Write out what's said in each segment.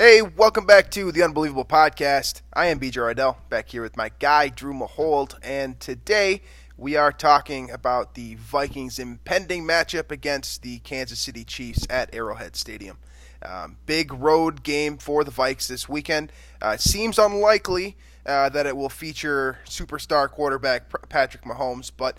Hey, welcome back to the Unbelievable Podcast. I am BJ Reidell, back here with my guy, Drew Mahowald, and today we are talking about the Vikings' impending matchup against the Kansas City Chiefs at Arrowhead Stadium. Big road game for the Vikes this weekend. Seems unlikely that it will feature superstar quarterback Patrick Mahomes, but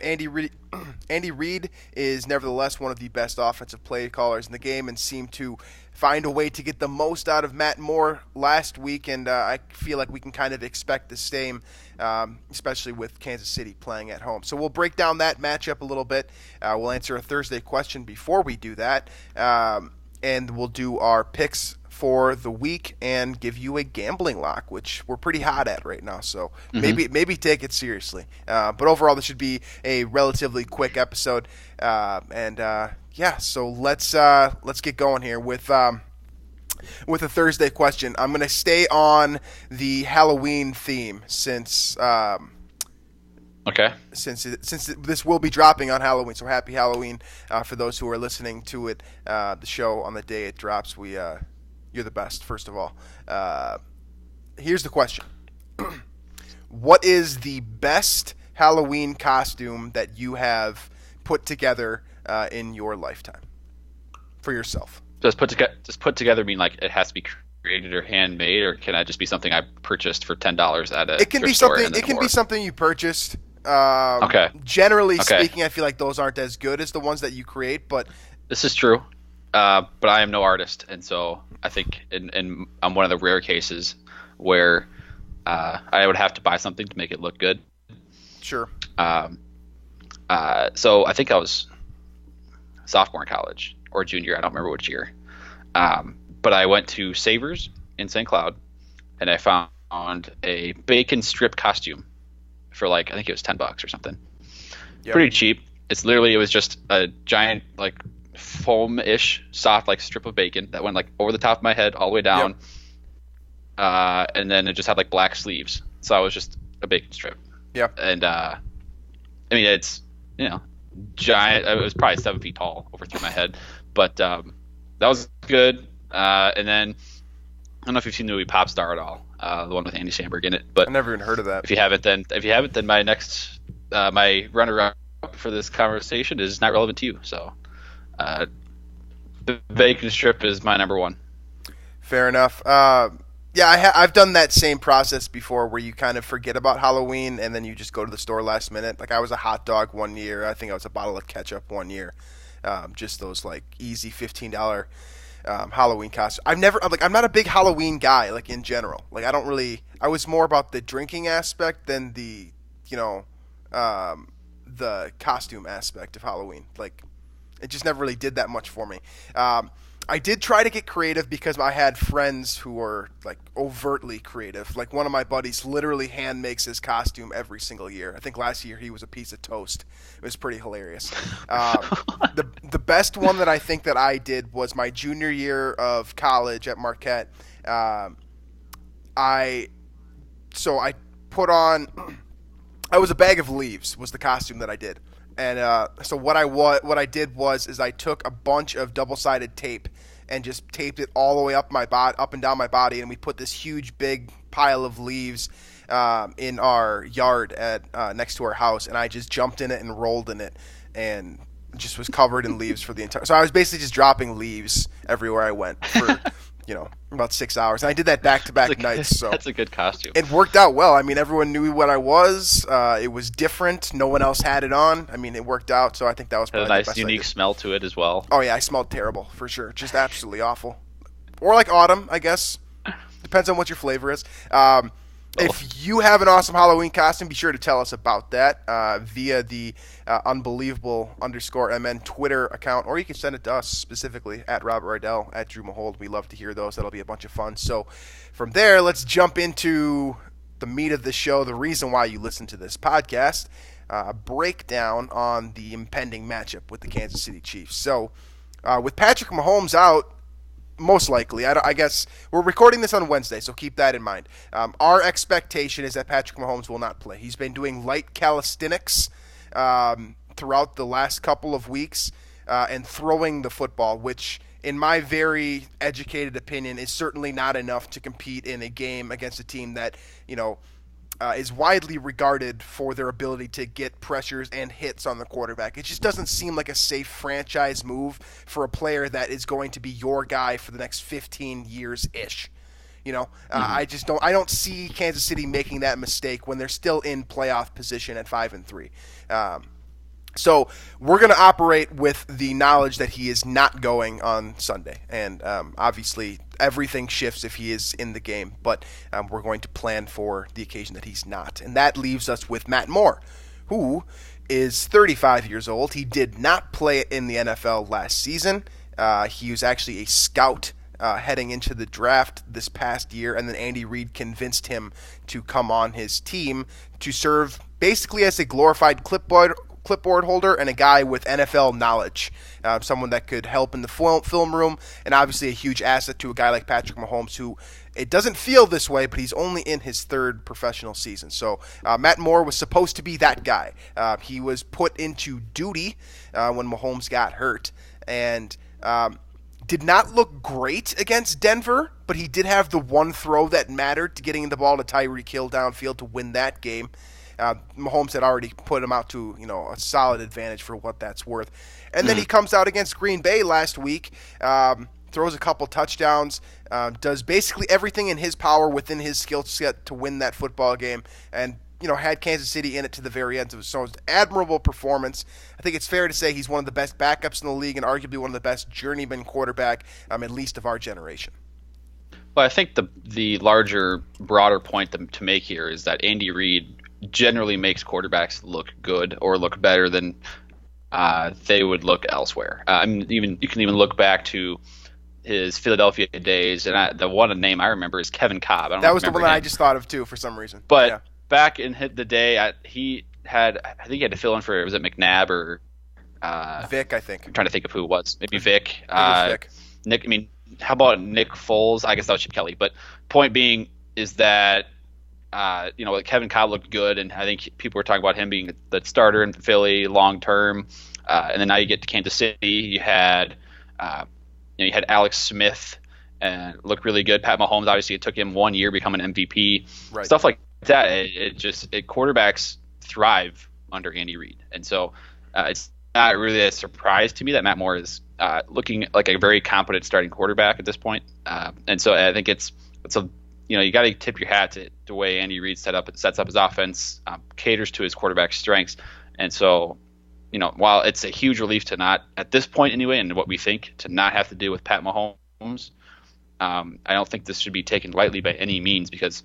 Andy Reid is nevertheless one of the best offensive play callers in the game and seemed to find a way to get the most out of Matt Moore last week, and I feel like we can kind of expect the same, especially with Kansas City playing at home. So we'll break down that matchup a little bit. We'll answer a Thursday question before we do that, and we'll do our picks for the week and give you a gambling lock, which we're pretty hot at right now. So maybe take it seriously. But overall, this should be a relatively quick episode, so let's get going here with a Thursday question. I'm going to stay on the Halloween theme since this will be dropping on Halloween. So happy Halloween for those who are listening to it, the show on the day it drops. You're the best, first of all. Here's the question. What is the best Halloween costume that you have put together in your lifetime for yourself? Does put together mean like it has to be created or handmade, or can it just be something I purchased for $10 at a It can be something. It can be something you purchased. Okay. Generally speaking, I feel like those aren't as good as the ones that you create, but this is true. But I am no artist, and so I think I'm one of the rare cases where I would have to buy something to make it look good. Sure. So I think I was sophomore in college or junior. I don't remember which year. But I went to Savers in St. Cloud, and I found a bacon strip costume for I think it was $10 or something. Yep. Pretty cheap. It was just a giant foam-ish soft strip of bacon that went over the top of my head all the way down. Yep. And then it just had black sleeves. So I was just a bacon strip. Yeah. And it's giant. It was probably 7 feet tall over through my head, but that was good. And then I don't know if you've seen the movie Pop Star at all, the one with Andy Samberg in it. But I've never even heard of that. If you haven't, then my next my runner-up for this conversation is not relevant to you. So the bacon strip is my number one. Fair enough. I've done that same process before where you kind of forget about Halloween and then you just go to the store last minute. I was a hot dog one year. I think I was a bottle of ketchup one year. Just those easy $15 Halloween costumes. I'm not a big Halloween guy in general. I was more about the drinking aspect than the costume aspect of Halloween. It just never really did that much for me. I did try to get creative because I had friends who were overtly creative. One of my buddies literally hand makes his costume every single year. I think last year he was a piece of toast. It was pretty hilarious. The best one that I think that I did was my junior year of college at Marquette. I put on. I was a bag of leaves was the costume that I did. And so what I did was I took a bunch of double-sided tape and just taped it all the way up and down my body, and we put this huge big pile of leaves in our yard at next to our house, and I just jumped in it and rolled in it, and just was covered in leaves for the entire. So I was basically just dropping leaves everywhere I went for about 6 hours, and I did that back-to-back nights. So that's a good costume. It worked out well. Everyone knew what I was. It was different. No one else had it on. It worked out. So I think that was probably a nice, the best unique smell to it as well. Oh yeah, I smelled terrible for sure. Just absolutely awful. Or autumn, I guess. Depends on what your flavor is. If you have an awesome Halloween costume, be sure to tell us about that via the unbelievable_MN Twitter account, or you can send it to us specifically at Robert Reidell, at Drew Mahowald. We love to hear those. That'll be a bunch of fun. So from there, let's jump into the meat of the show, the reason why you listen to this podcast, a breakdown on the impending matchup with the Kansas City Chiefs. So with Patrick Mahomes out, most likely. I guess we're recording this on Wednesday, so keep that in mind. Our expectation is that Patrick Mahomes will not play. He's been doing light calisthenics throughout the last couple of weeks and throwing the football, which in my very educated opinion, is certainly not enough to compete in a game against a team that, is widely regarded for their ability to get pressures and hits on the quarterback. It just doesn't seem like a safe franchise move for a player that is going to be your guy for the next 15 years-ish. I don't see Kansas City making that mistake when they're still in playoff position at 5-3. So we're going to operate with the knowledge that he is not going on Sunday. And obviously everything shifts if he is in the game, but we're going to plan for the occasion that he's not. And that leaves us with Matt Moore, who is 35 years old. He did not play in the NFL last season. He was actually a scout heading into the draft this past year, and then Andy Reid convinced him to come on his team to serve basically as a glorified clipboard holder and a guy with NFL knowledge, someone that could help in the film room, and obviously a huge asset to a guy like Patrick Mahomes, who it doesn't feel this way, but he's only in his third professional season. So Matt Moore was supposed to be that guy. He was put into duty when Mahomes got hurt, and did not look great against Denver, but he did have the one throw that mattered to getting the ball to Tyreek Hill downfield to win that game. Mahomes had already put him out to a solid advantage for what that's worth. And then he comes out against Green Bay last week, throws a couple touchdowns, does basically everything in his power within his skill set to win that football game, and had Kansas City in it to the very end. So it's an admirable performance. I think it's fair to say he's one of the best backups in the league and arguably one of the best journeyman quarterback, at least of our generation. Well, I think the larger, broader point to make here is that Andy Reid generally makes quarterbacks look good or look better than they would look elsewhere. You can even look back to his Philadelphia days, and the one name I remember is Kevin Cobb. That was the one that I just thought of too for some reason. But back in the day, I think he had to fill in for, was it McNabb or Vic? I think. I'm trying to think of who it was. Maybe Vic. Vic. Nick. How about Nick Foles? I guess that was Chip Kelly. But point being is that Kevin Cobb looked good, and I think people were talking about him being the starter in Philly long term. And then now you get to Kansas City, you had Alex Smith and looked really good. Pat Mahomes, obviously, it took him 1 year to become an MVP. Right. Stuff like that. Quarterbacks thrive under Andy Reid, and so it's not really a surprise to me that Matt Moore is looking like a very competent starting quarterback at this point. And so I think it's you got to tip your hat to the way Andy Reid sets up his offense, caters to his quarterback strengths. And so, while it's a huge relief to not, at this point anyway, and what we think, to not have to deal with Pat Mahomes, I don't think this should be taken lightly by any means, because,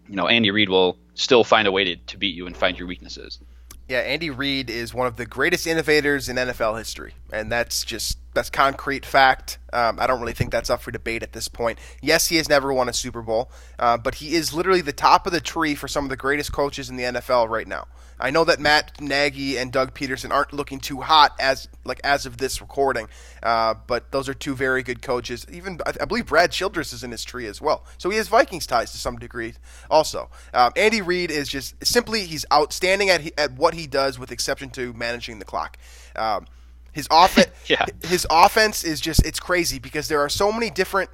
Andy Reid will still find a way to beat you and find your weaknesses. Yeah, Andy Reid is one of the greatest innovators in NFL history, and that's concrete fact. I don't really think that's up for debate at this point. Yes, he has never won a Super Bowl, but he is literally the top of the tree for some of the greatest coaches in the NFL right now. I know that Matt Nagy and Doug Peterson aren't looking too hot as of this recording, but those are two very good coaches. Even I believe Brad Childress is in his tree as well, so he has Vikings ties to some degree also. Andy Reid is just simply, he's outstanding at what he does, with exception to managing the clock. His offense is just, it's crazy because there are so many different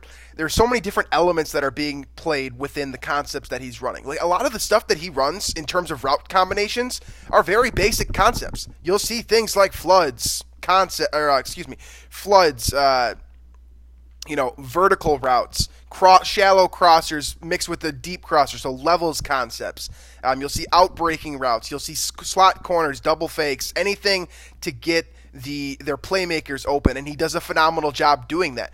elements that are being played within the concepts that he's running. Like, a lot of the stuff that he runs in terms of route combinations are very basic concepts. You'll see things like vertical routes, shallow crossers mixed with the deep crosser, so levels concepts. You'll see outbreaking routes. You'll see slot corners, double fakes, anything to get their playmakers open, and he does a phenomenal job doing that.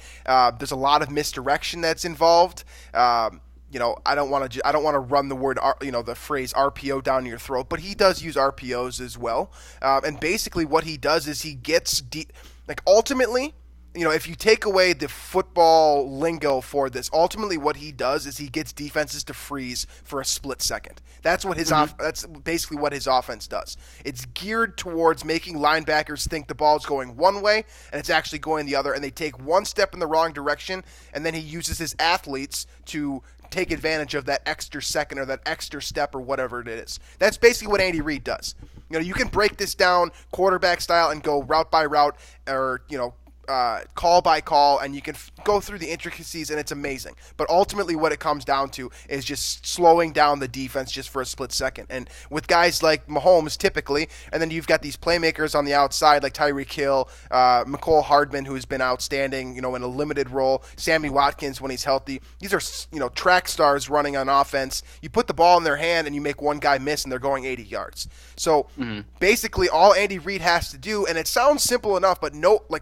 There's a lot of misdirection that's involved. I don't want to run the phrase RPO down your throat, but he does use RPOs as well. And basically, what he does is he gets ultimately. If you take away the football lingo for this, ultimately what he does is he gets defenses to freeze for a split second. That's what that's basically what his offense does. It's geared towards making linebackers think the ball's going one way and it's actually going the other, and they take one step in the wrong direction, and then he uses his athletes to take advantage of that extra second or that extra step or whatever it is. That's basically what Andy Reid does. You can break this down quarterback style and go route by route, or call by call, and you can go through the intricacies, and it's amazing. But ultimately, what it comes down to is just slowing down the defense just for a split second. And with guys like Mahomes, typically, and then you've got these playmakers on the outside like Tyreek Hill, Mecole Hardman, who's been outstanding, in a limited role, Sammy Watkins when he's healthy. These are, track stars running on offense. You put the ball in their hand, and you make one guy miss, and they're going 80 yards. So basically, all Andy Reid has to do, and it sounds simple enough, but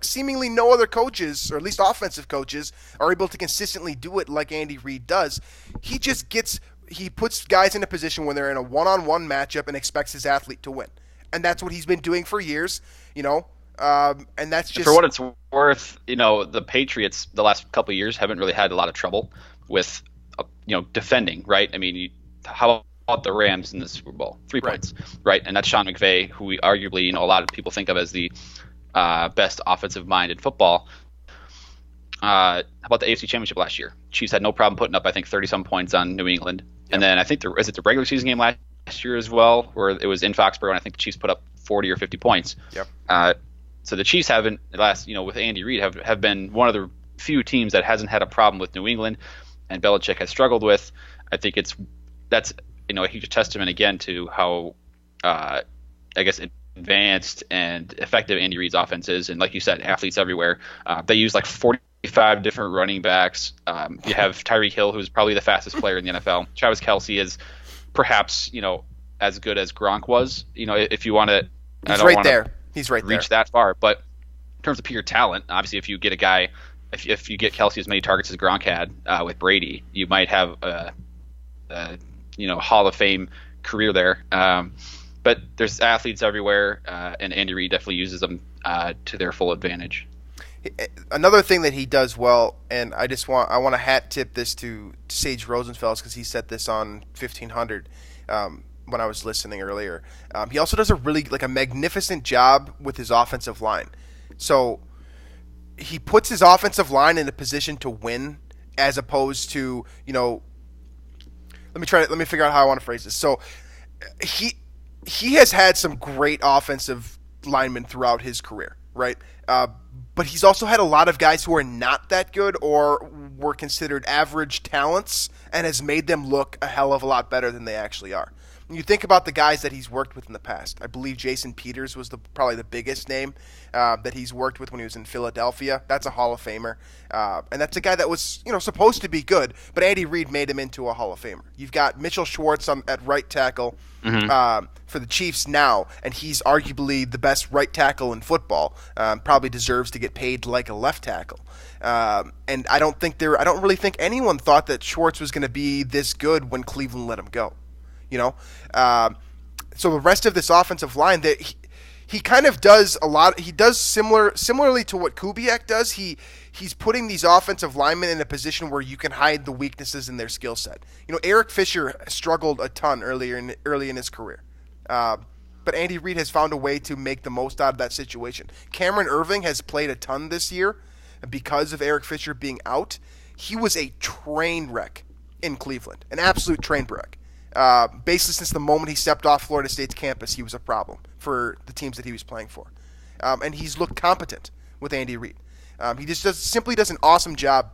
seemingly no other coaches, or at least offensive coaches, are able to consistently do it like Andy Reid does. He puts guys in a position when they're in a one-on-one matchup and expects his athlete to win. And that's what he's been doing for years, and that's just... For what it's worth, the Patriots the last couple of years haven't really had a lot of trouble with, defending, right? I mean, how about the Rams in the Super Bowl? 3 points, right? And that's Sean McVay, who we arguably, a lot of people think of as the best offensive mind in football. How about the AFC Championship last year? Chiefs had no problem putting up, I think, 30-some points on New England. Yep. And then I think is it the regular season game last year as well, where it was in Foxborough, and I think the Chiefs put up 40 or 50 points. Yep. So the Chiefs haven't, with Andy Reid, have been one of the few teams that hasn't had a problem with New England, and Belichick has struggled with. I think that's a huge testament again to how, advanced and effective Andy Reid's offense is. And like you said, athletes everywhere. They use 45 different running backs. You have Tyreek Hill, who's probably the fastest player in the NFL. Travis Kelce is perhaps, as good as Gronk was. If you want to, he's right there. He's right reach that far. But in terms of pure talent, obviously, if you get a guy, if you get Kelce as many targets as Gronk had with Brady, you might have a Hall of Fame career there. But there's athletes everywhere, and Andy Reid definitely uses them to their full advantage. Another thing that he does well, and I want to hat tip this to Sage Rosenfels because he said this on 1500 when I was listening earlier. He also does a magnificent job with his offensive line. So he puts his offensive line in a position to win, as opposed to Let me figure out how I want to phrase this. So he has had some great offensive linemen throughout his career, right? But he's also had a lot of guys who are not that good or were considered average talents and has made them look a hell of a lot better than they actually are. When you think about the guys that he's worked with in the past, I believe Jason Peters was probably the biggest name that he's worked with when he was in Philadelphia. That's a Hall of Famer. And that's a guy that was supposed to be good, but Andy Reid made him into a Hall of Famer. You've got Mitchell Schwartz at right tackle for the Chiefs now, and he's arguably the best right tackle in football. Probably deserves to get paid like a left tackle. And I don't really think anyone thought that Schwartz was going to be this good when Cleveland let him go. So the rest of this offensive line, that he kind of does a lot. He does similarly to what Kubiak does. He's putting these offensive linemen in a position where you can hide the weaknesses in their skill set. Eric Fisher struggled a ton early in his career, but Andy Reid has found a way to make the most out of that situation. Cameron Irving has played a ton this year because of Eric Fisher being out. He was a train wreck in Cleveland, an absolute train wreck. Basically, since the moment he stepped off Florida State's campus, he was a problem for the teams that he was playing for. And he's looked competent with Andy Reid. He just simply does an awesome job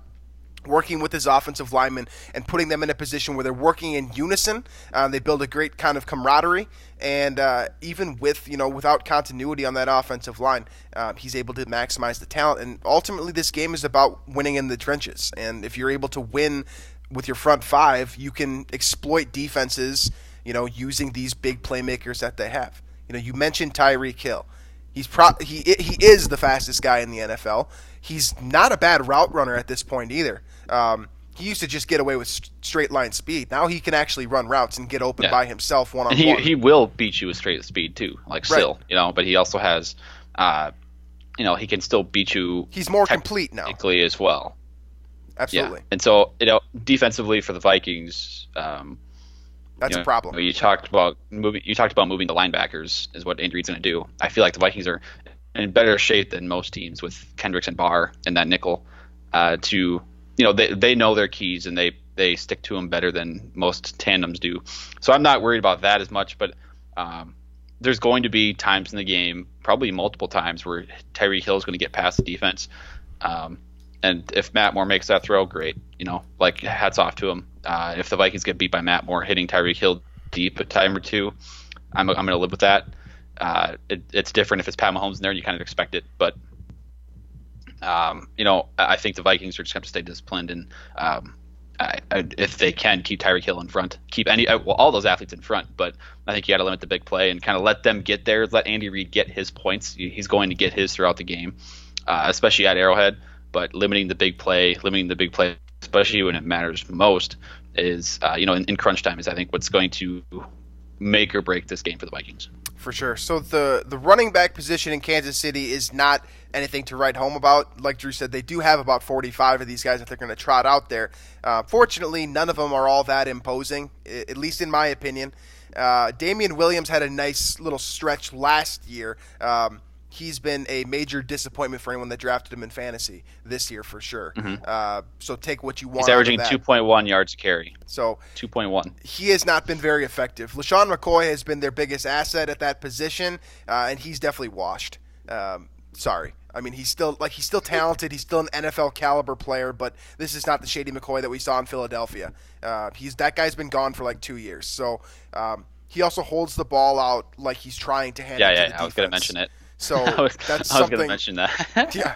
working with his offensive linemen and putting them in a position where they're working in unison. They build a great kind of camaraderie, and even without continuity on that offensive line, he's able to maximize the talent. And ultimately, this game is about winning in the trenches. And if you're able to win with your front five, you can exploit defenses, using these big playmakers that they have. You mentioned Tyreek Hill. He is the fastest guy in the NFL. He's not a bad route runner at this point either. He used to just get away with straight line speed. Now he can actually run routes and get open by himself one on one. He will beat you with straight speed too, still, but he also has, he can still beat you. He's more complete now, as well. Absolutely. Yeah. And so, defensively for the Vikings, that's a problem. You talked about moving the linebackers is what Andy Reid's going to do. I feel like the Vikings are in better shape than most teams with Kendricks and Barr and that nickel. They know their keys and they stick to them better than most tandems do. So I'm not worried about that as much. But there's going to be times in the game, probably multiple times, where Tyreek Hill is going to get past the defense. And if Matt Moore makes that throw, great. Like, hats off to him. If the Vikings get beat by Matt Moore hitting Tyreek Hill deep a time or two, I'm going to live with that. It's different if it's Pat Mahomes in there and you kind of expect it. But, I think the Vikings are just going to stay disciplined and if they can keep Tyreek Hill in front, keep all those athletes in front. But I think you got to limit the big play and kind of let them get there. Let Andy Reid get his points. He's going to get his throughout the game, especially at Arrowhead. But limiting the big play, especially when it matters most, is in crunch time is I think what's going to make or break this game for the Vikings. For sure. So the running back position in Kansas City is not anything to write home about. Like Drew said, they do have about 45 of these guys that they're going to trot out there. Fortunately, none of them are all that imposing, at least in my opinion. Damian Williams had a nice little stretch last year. He's been a major disappointment for anyone that drafted him in fantasy this year for sure. Mm-hmm. So take what you want. He's averaging 2.1 yards a carry. So 2.1. He has not been very effective. LaShawn McCoy has been their biggest asset at that position, and he's definitely washed. Sorry. I mean, he's still talented. He's still an NFL caliber player, but this is not the Shady McCoy that we saw in Philadelphia. That guy's been gone for like 2 years. So he also holds the ball out like he's trying to hand it to the defense. I was going to mention it. So that's I was going to mention that. Yeah,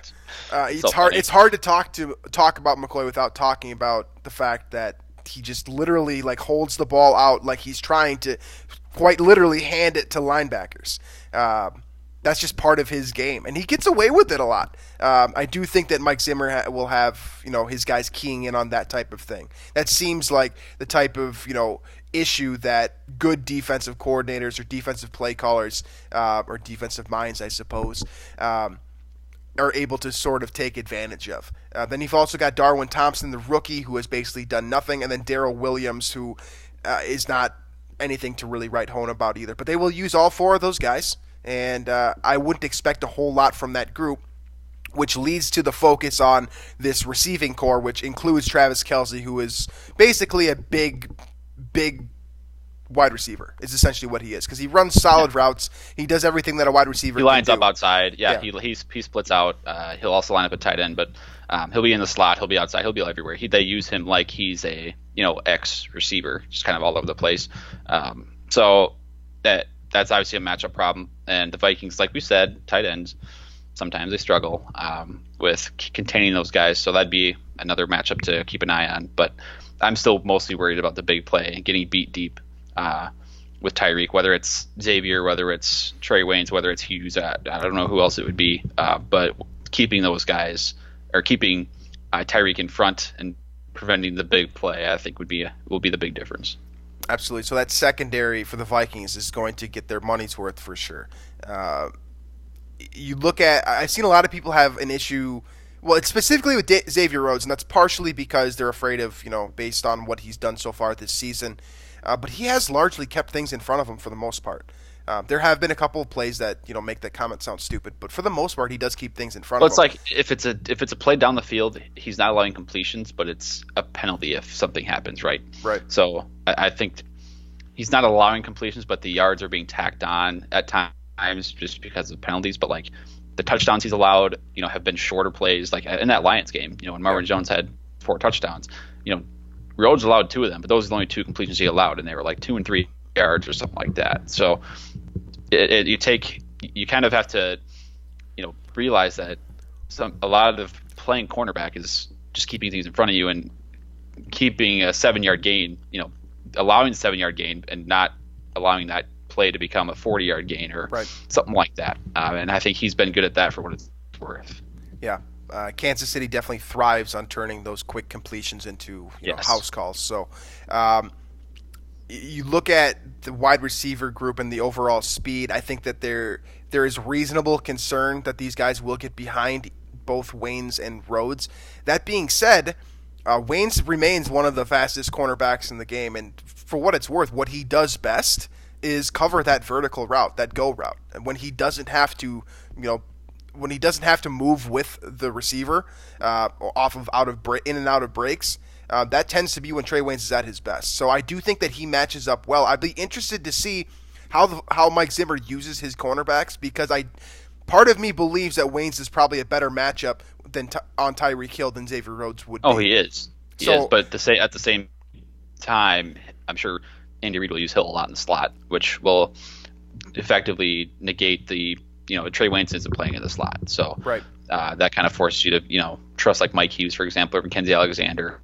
it's hard. It's hard to talk about McCoy without talking about the fact that he just literally like holds the ball out like he's trying to quite literally hand it to linebackers. That's just part of his game, and he gets away with it a lot. I do think that Mike Zimmer will have his guys keying in on that type of thing. That seems like the type of issue that good defensive coordinators or defensive play callers or defensive minds, I suppose, are able to sort of take advantage of. Then you've also got Darwin Thompson, the rookie, who has basically done nothing, and then Darrell Williams, who is not anything to really write home about either. But they will use all four of those guys, and I wouldn't expect a whole lot from that group, which leads to the focus on this receiving core, which includes Travis Kelce, who is basically a big wide receiver is essentially what he is, because he runs solid routes. He does everything that a wide receiver He lines can do. up outside. Yeah. He splits out. He'll also line up at tight end, but he'll be in the slot. He'll be outside. He'll be everywhere. They use him like he's a X receiver, just kind of all over the place. So that's obviously a matchup problem. And the Vikings, like we said, tight ends, sometimes they struggle with containing those guys. So that'd be another matchup to keep an eye on. But I'm still mostly worried about the big play and getting beat deep with Tyreek, whether it's Xavier, whether it's Trey Waynes, whether it's Hughes. I don't know who else it would be, but keeping those guys or keeping Tyreek in front and preventing the big play, I think will be the big difference. Absolutely. So that secondary for the Vikings is going to get their money's worth for sure. You look at, I've seen a lot of people have an issue. Well, it's specifically with Xavier Rhodes, and that's partially because they're afraid of, based on what he's done so far this season. But he has largely kept things in front of him for the most part. There have been a couple of plays that make that comment sound stupid, but for the most part, he does keep things in front of him. Well, it's like if it's a play down the field, he's not allowing completions, but it's a penalty if something happens, right? Right. So I think he's not allowing completions, but the yards are being tacked on at times just because of penalties. But like the touchdowns he's allowed, have been shorter plays. Like in that Lions game, when Marvin Jones had 4 touchdowns, Rhodes allowed 2 of them, but those are the only 2 completions he allowed, and they were like 2 and 3 yards or something like that. So you kind of have to, realize that a lot of playing cornerback is just keeping things in front of you and keeping a 7-yard gain, allowing the 7-yard gain and not allowing that play to become a 40-yard gain or something like that. And I think he's been good at that for what it's worth. Yeah. Kansas City definitely thrives on turning those quick completions into house calls. So you look at the wide receiver group and the overall speed, I think that there is reasonable concern that these guys will get behind both Waynes and Rhodes. That being said, Waynes remains one of the fastest cornerbacks in the game, and for what it's worth, what he does best is cover that vertical route, that go route. And when he doesn't have to, move with the receiver in and out of breaks, that tends to be when Trey Waynes is at his best. So I do think that he matches up well. I'd be interested to see how Mike Zimmer uses his cornerbacks, because part of me believes that Waynes is probably a better matchup on Tyreek Hill than Xavier Rhodes would be. Oh, he is. He is. But at the same time, I'm sure Andy Reid will use Hill a lot in the slot, which will effectively negate the Trey Waynes isn't playing in the slot. So right. That kind of forces you to trust like Mike Hughes, for example, or Mackenzie Alexander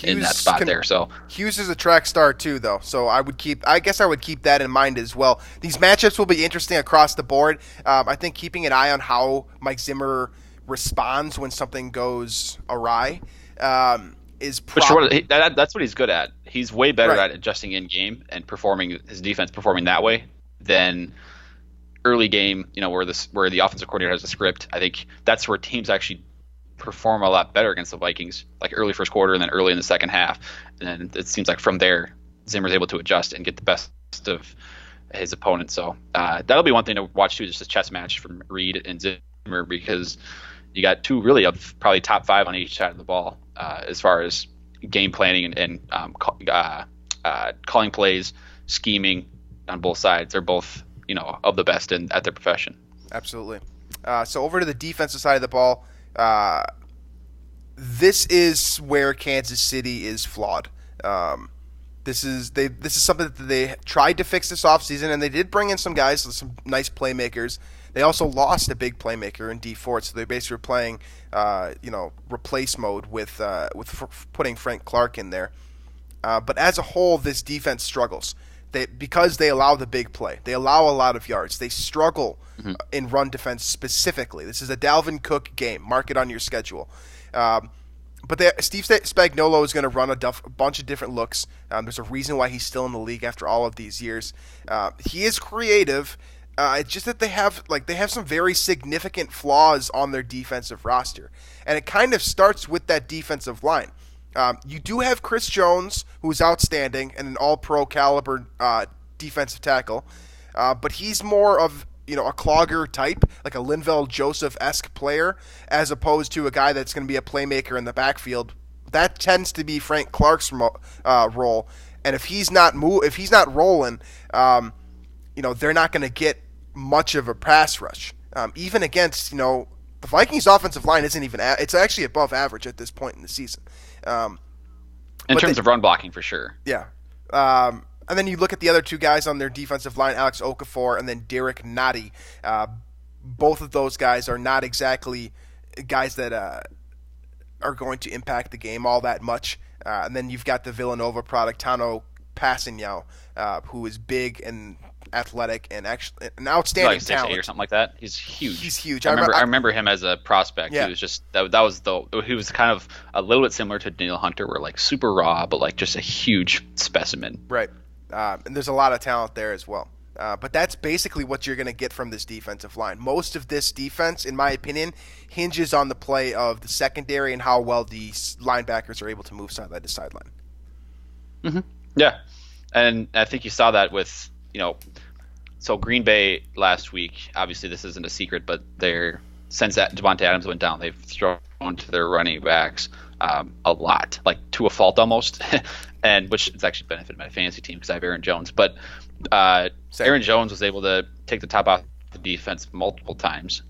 in that spot there. So Hughes is a track star too, though. So I would keep that in mind as well. These matchups will be interesting across the board. I think keeping an eye on how Mike Zimmer responds when something goes awry is probably that's what he's good at. He's way better right. at adjusting in game and performing his defense performing that way than early game. Where the offensive coordinator has a script. I think that's where teams actually perform a lot better against the Vikings, like early first quarter and then early in the second half. And then it seems like from there, Zimmer's able to adjust and get the best of his opponent. So that'll be one thing to watch too, just a chess match from Reid and Zimmer, because you got two really of probably top 5 on each side of the ball as far as game planning and calling plays, scheming on both sides. They're both of the best at their profession. Absolutely. So over to the defensive side of the ball. This is where Kansas City is flawed. This is something that they tried to fix this offseason, and they did bring in some guys, some nice playmakers. They also lost a big playmaker in D Ford, so they basically were playing, replace mode with putting Frank Clark in there. But as a whole, this defense struggles. Because they allow the big play. They allow a lot of yards. They struggle in run defense specifically. This is a Dalvin Cook game. Mark it on your schedule. But Steve Spagnuolo is going to run a bunch of different looks. There's a reason why he's still in the league after all of these years. He is creative. It's just that they have some very significant flaws on their defensive roster. And it kind of starts with that defensive line. You do have Chris Jones, who's outstanding and an all-pro caliber defensive tackle, but he's more of a clogger type, like a Linval Joseph-esque player, as opposed to a guy that's going to be a playmaker in the backfield. That tends to be Frank Clark's role, and if he's not rolling, they're not going to get much of a pass rush. Even against the Vikings' offensive line isn't even it's actually above average at this point in the season. In terms of run blocking, for sure. Yeah. And then you look at the other two guys on their defensive line, Alex Okafor and then Derek Nottie. Both of those guys are not exactly guys that are going to impact the game all that much. And then you've got the Villanova product, Tano Passigno, who is big and athletic and actually an outstanding like talent. 6'8" or something like that. He's huge. He's huge. I remember him as a prospect. Yeah. He was just he was kind of a little bit similar to Daniel Hunter, where like super raw, but like just a huge specimen. Right. And there's a lot of talent there as well. But that's basically what you're going to get from this defensive line. Most of this defense, in my opinion, hinges on the play of the secondary and how well the linebackers are able to move sideline to sideline. Mm-hmm. Yeah. And I think you saw that with, so Green Bay last week, obviously this isn't a secret, but since that Devontae Adams went down, they've thrown to their running backs a lot, like to a fault almost, and which has actually benefited my fantasy team because I have Aaron Jones. But Aaron Jones was able to take the top off the defense multiple times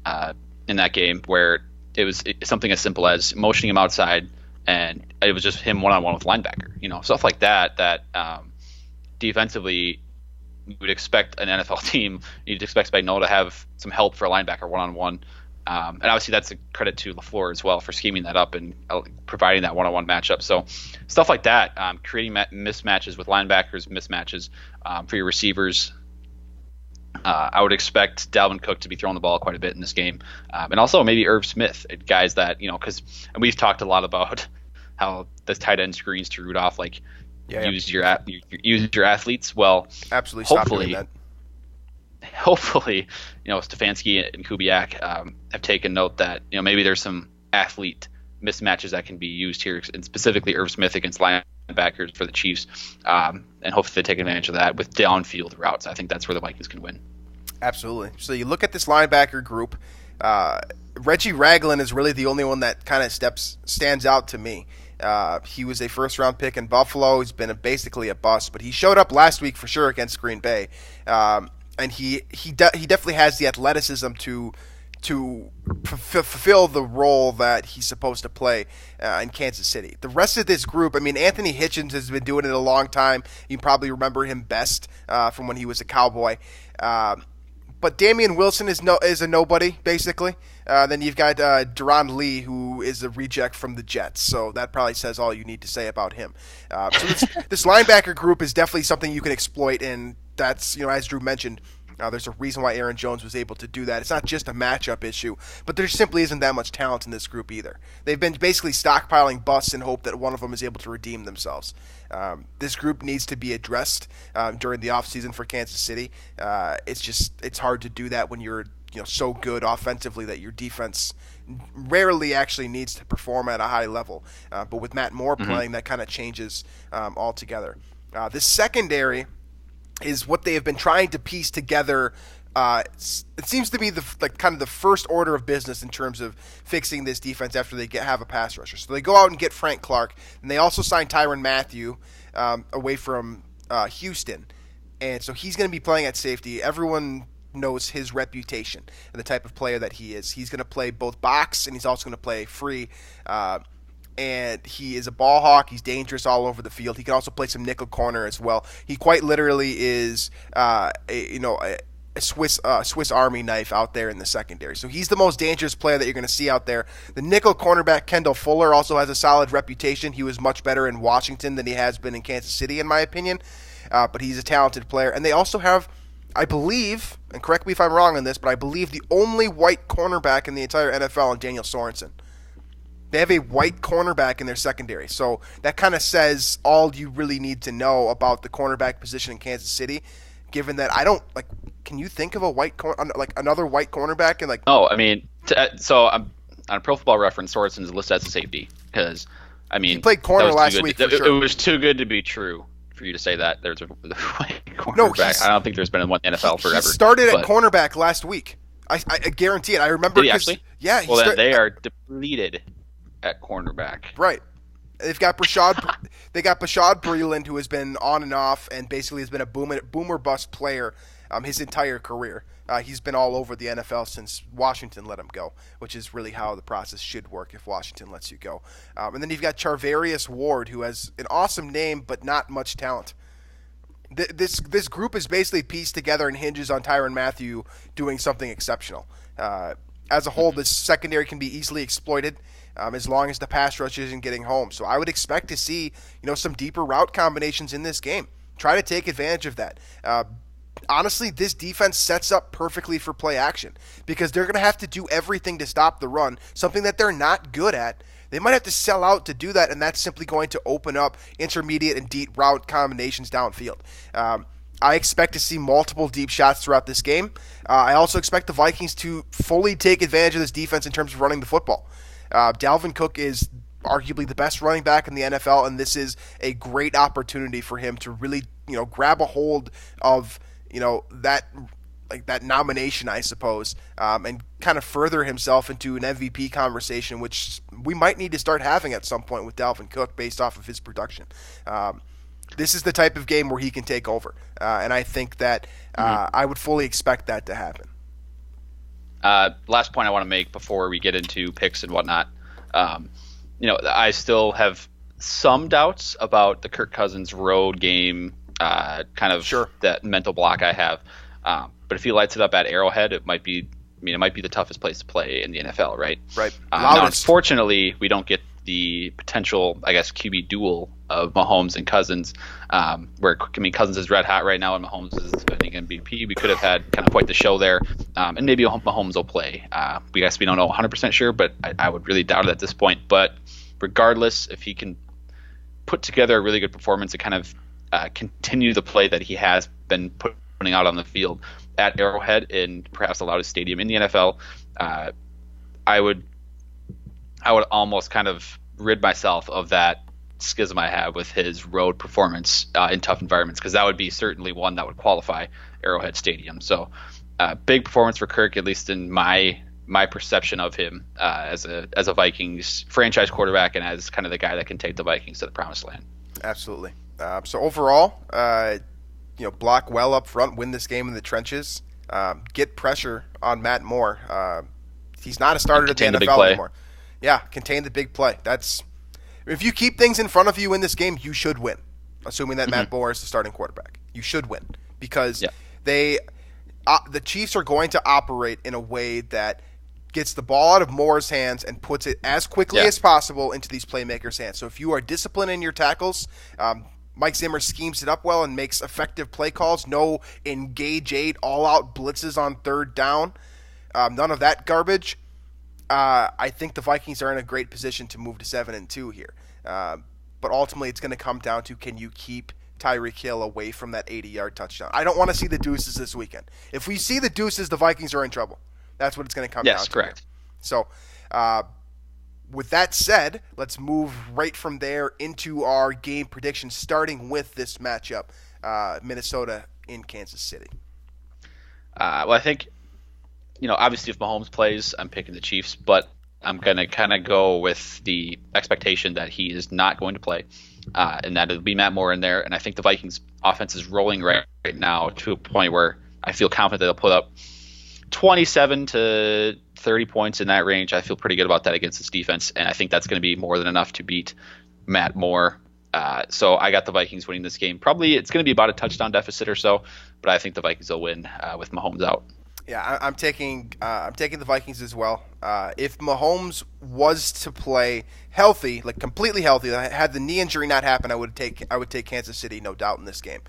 in that game, where it was something as simple as motioning him outside, and it was just him one-on-one with linebacker, stuff like that defensively you would expect an NFL team, you'd expect Spagnuolo to have some help for a linebacker one-on-one. And obviously that's a credit to LaFleur as well for scheming that up and providing that one-on-one matchup. So stuff like that, creating mismatches with linebackers, mismatches for your receivers. I would expect Dalvin Cook to be throwing the ball quite a bit in this game. And also maybe Irv Smith, guys that, because we've talked a lot about how the tight end screens to Rudolph, use your athletes. Well, absolutely. Stop doing that. Hopefully, Stefanski and Kubiak have taken note that maybe there's some athlete mismatches that can be used here, and specifically Irv Smith against linebackers for the Chiefs, and hopefully they take advantage of that with downfield routes. I think that's where the Vikings can win. Absolutely. So you look at this linebacker group. Reggie Ragland is really the only one that kind of stands out to me. He was a first-round pick in Buffalo. He's been basically a bust, but he showed up last week for sure against Green Bay, and he definitely has the athleticism to fulfill the role that he's supposed to play in Kansas City. The rest of this group, I mean, Anthony Hitchens has been doing it a long time. You probably remember him best from when he was a Cowboy. But Damian Wilson is a nobody, basically. Then you've got Deron Lee, who is a reject from the Jets. So that probably says all you need to say about him. So this linebacker group is definitely something you can exploit, and that's, as Drew mentioned, there's a reason why Aaron Jones was able to do that. It's not just a matchup issue, but there simply isn't that much talent in this group either. They've been basically stockpiling busts in hope that one of them is able to redeem themselves. This group needs to be addressed during the offseason for Kansas City. It's hard to do that when you're so good offensively that your defense rarely actually needs to perform at a high level. But with Matt Moore playing, that kind of changes altogether. This secondary is what they have been trying to piece together. It seems to be the first order of business in terms of fixing this defense after they have a pass rusher. So they go out and get Frank Clark, and they also sign Tyrann Mathieu away from Houston, and so he's going to be playing at safety. Everyone knows his reputation and the type of player that he is. He's going to play both box, and he's also going to play free. And he is a ball hawk. He's dangerous all over the field. He can also play some nickel corner as well. He quite literally is, a Swiss Army knife out there in the secondary. So he's the most dangerous player that you're going to see out there. The nickel cornerback Kendall Fuller also has a solid reputation. He was much better in Washington than he has been in Kansas City, in my opinion. But he's a talented player. And they also have, I believe, and correct me if I'm wrong on this, but I believe the only white cornerback in the entire NFL is Daniel Sorensen. They have a white cornerback in their secondary. So that kind of says all you really need to know about the cornerback position in Kansas City, given that can you think of a another white cornerback? And no, I mean, so I'm on Pro Football Reference, Sorensen is listed as a safety because, I mean, he played corner last week. It was too good to be true for you to say that there's a white cornerback. I don't think there's been one in NFL forever. He started at cornerback last week. I guarantee it. I remember. Did he actually? Yeah. Then they are depleted at cornerback. Right. They've got Bashad Breeland, who has been on and off and basically has been a boomer bust player his entire career. He's been all over the NFL since Washington let him go, which is really how the process should work if Washington lets you go. And then you've got Charvarius Ward, who has an awesome name but not much talent. This group is basically pieced together and hinges on Tyrann Mathieu doing something exceptional. As a whole, this secondary can be easily exploited as long as the pass rush isn't getting home. So I would expect to see some deeper route combinations in this game. Try to take advantage of that. Honestly, this defense sets up perfectly for play action because they're going to have to do everything to stop the run, something that they're not good at. They might have to sell out to do that, and that's simply going to open up intermediate and deep route combinations downfield. I expect to see multiple deep shots throughout this game. I also expect the Vikings to fully take advantage of this defense in terms of running the football. Dalvin Cook is arguably the best running back in the NFL, and this is a great opportunity for him to really, grab a hold of, that nomination, I suppose, and kind of further himself into an MVP conversation, which we might need to start having at some point with Dalvin Cook based off of his production. This is the type of game where he can take over, and I think that I would fully expect that to happen. Last point I want to make before we get into picks and whatnot. I still have some doubts about the Kirk Cousins road game, that mental block I have. But if he lights it up at Arrowhead, it might be the toughest place to play in the NFL, right? Right. Now, unfortunately, we don't get the potential, QB duel of Mahomes and Cousins, where Cousins is red hot right now and Mahomes is defending MVP. We could have had kind of quite the show there, and maybe Mahomes will play. We don't know 100% sure, but I would really doubt it at this point. But regardless, if he can put together a really good performance and kind of continue the play that he has been putting out on the field at Arrowhead in perhaps the loudest stadium in the NFL, I would almost kind of rid myself of that schism I have with his road performance in tough environments, because that would be certainly one that would qualify Arrowhead Stadium. So big performance for Kirk, at least in my my perception of him as a Vikings franchise quarterback and as kind of the guy that can take the Vikings to the promised land. Absolutely. So overall, block well up front, win this game in the trenches, get pressure on Matt Moore. He's not a starter at the NFL anymore. Yeah, contain the big play. If you keep things in front of you in this game, you should win. Assuming that Matt Moore is the starting quarterback, you should win because the Chiefs are going to operate in a way that gets the ball out of Moore's hands and puts it as quickly as possible into these playmakers' hands. So if you are disciplined in your tackles, Mike Zimmer schemes it up well and makes effective play calls. No engage 8 all-out blitzes on third down. None of that garbage. I think the Vikings are in a great position to move to 7-2 here. But ultimately, it's going to come down to, can you keep Tyreek Hill away from that 80-yard touchdown? I don't want to see the deuces this weekend. If we see the deuces, the Vikings are in trouble. That's what it's going to come down to. Yes, correct. So, with that said, let's move right from there into our game predictions, starting with this matchup, Minnesota in Kansas City. Well, I think, obviously if Mahomes plays, I'm picking the Chiefs, but I'm going to kind of go with the expectation that he is not going to play, and that it'll be Matt Moore in there. And I think the Vikings offense is rolling right now to a point where I feel confident they'll put up 27 to 30 points in that range. I feel pretty good about that against this defense, and I think that's going to be more than enough to beat Matt Moore. So I got the Vikings winning this game. Probably it's going to be about a touchdown deficit or so, but I think the Vikings will win with Mahomes out. Yeah, I'm taking the Vikings as well. If Mahomes was to play healthy, like completely healthy, had the knee injury not happen, I would take Kansas City, no doubt, in this game.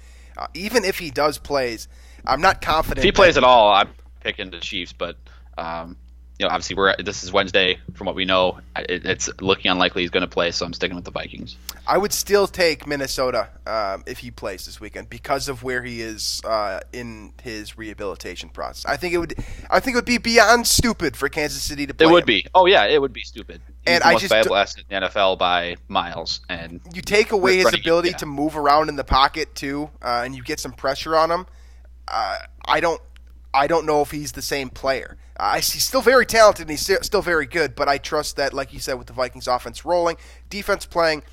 Even if he does plays, I'm not confident. If he plays at all, I'm picking the Chiefs, but obviously this is Wednesday. From what we know, it's looking unlikely he's going to play, so I'm sticking with the Vikings. I would still take Minnesota if he plays this weekend because of where he is in his rehabilitation process. I think it would be beyond stupid for Kansas City to play. It would be. Oh yeah, it would be stupid. He's and the most valuable asset in the NFL by miles. And you take away his ability to move around in the pocket too, and you get some pressure on him. I don't know if he's the same player. He's still very talented and he's still very good, but I trust that, like you said, with the Vikings offense rolling, defense playing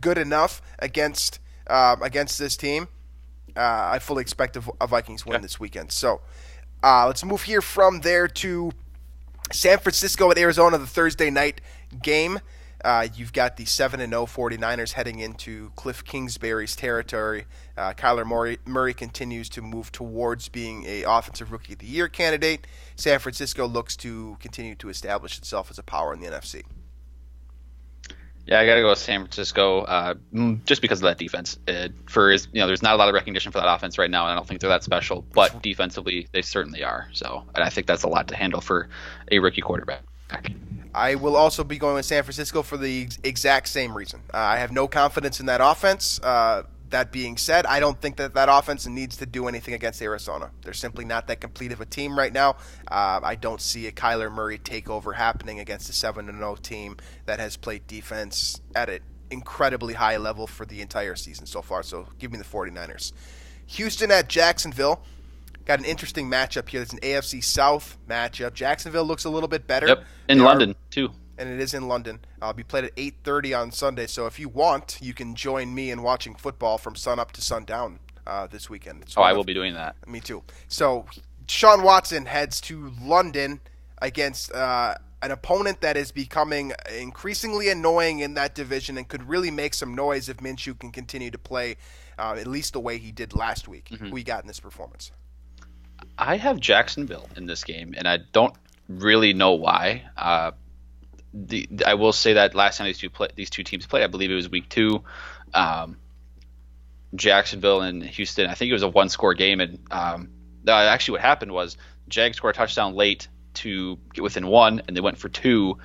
good enough against this team, I fully expect a Vikings win this weekend. So let's move here from there to San Francisco at Arizona, the Thursday night game. You've got the 7-0 49ers heading into Cliff Kingsbury's territory. Kyler Murray continues to move towards being a Offensive Rookie of the Year candidate. San Francisco looks to continue to establish itself as a power in the NFC. Yeah, I got to go with San Francisco just because of that defense. There's not a lot of recognition for that offense right now, and I don't think they're that special. But defensively, they certainly are. So, and I think that's a lot to handle for a rookie quarterback. I will also be going with San Francisco for the exact same reason. I have no confidence in that offense. That being said, I don't think that offense needs to do anything against Arizona. They're simply not that complete of a team right now. I don't see a Kyler Murray takeover happening against a 7-0 team that has played defense at an incredibly high level for the entire season so far. So give me the 49ers. Houston at Jacksonville. Got an interesting matchup here. It's an AFC South matchup. Jacksonville looks a little bit better. Yep, in London, too. And it is in London. I'll be played at 8:30 on Sunday, so if you want, you can join me in watching football from sun up to sundown this weekend. I will be doing that. Me too. So Sean Watson heads to London against an opponent that is becoming increasingly annoying in that division and could really make some noise if Minshew can continue to play at least the way he did last week. Who we got in this performance? I have Jacksonville in this game, and I don't really know why. I will say that last time these two teams played, I believe it was week 2. Jacksonville and Houston, I think it was a one-score game, and actually what happened was Jags scored a touchdown late to get within 1, and they went for 2,